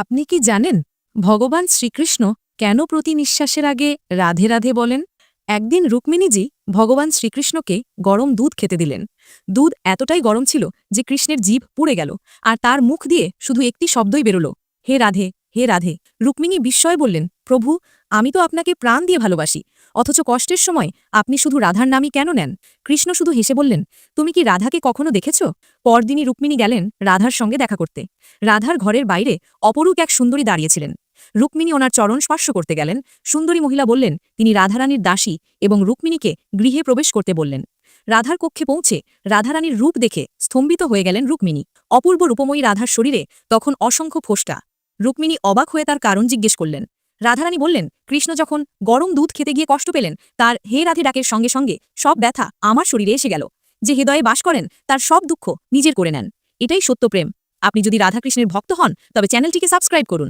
আপনি কি জানেন ভগবান শ্রীকৃষ্ণ কেন প্রতি নিঃশ্বাসের আগে রাধে রাধে বলেন? একদিন রুক্মিণীজি ভগবান শ্রীকৃষ্ণকে গরম দুধ খেতে দিলেন। দুধ এতটাই গরম ছিল যে কৃষ্ণের জিভ পুড়ে গেল, আর তার মুখ দিয়ে শুধু একটি শব্দই বেরোল, হে রাধে, হে রাধে। রুক্মিণী বিস্ময়ে বললেন, প্রভু, আমি তো আপনাকে প্রাণ দিয়ে ভালোবাসি, অথচ কষ্টের সময় আপনি শুধু রাধার নামই কেন নেন? কৃষ্ণ শুধু হেসে বললেন, তুমি কি রাধাকে কখনো দেখেছ? পরদিনই রুক্মিণী গেলেন রাধার সঙ্গে দেখা করতে। রাধার ঘরের বাইরে অপরূপ এক সুন্দরী দাঁড়িয়েছিলেন। রুক্মিণী ওনার চরণ স্পর্শ করতে গেলেন। সুন্দরী মহিলা বললেন তিনি রাধারানীর দাসী এবং রুক্মিণীকে গৃহে প্রবেশ করতে বললেন। রাধার কক্ষে পৌঁছে রাধারানীর রূপ দেখে স্তম্ভিত হয়ে গেলেন রুক্মিণী। অপূর্ব রূপময়ী রাধার শরীরে তখন অসংখ্য ফোস্টা। রুক্মিণী অবাক হয়ে তার কারণ জিজ্ঞেস করলেন। রাধারানী বললেন, কৃষ্ণ যখন গরম দুধ খেতে গিয়ে কষ্ট পেলেন, তার হে রাধে ডাকের সঙ্গে সঙ্গে সব ব্যথা আমার শরীরে এসে গেল। যে হৃদয়ে বাস করেন তার সব দুঃখ নিজের করে নেন। এটাই সত্য প্রেম। আপনি যদি রাধাকৃষ্ণের ভক্ত হন তবে চ্যানেলটিকে সাবস্ক্রাইব করুন।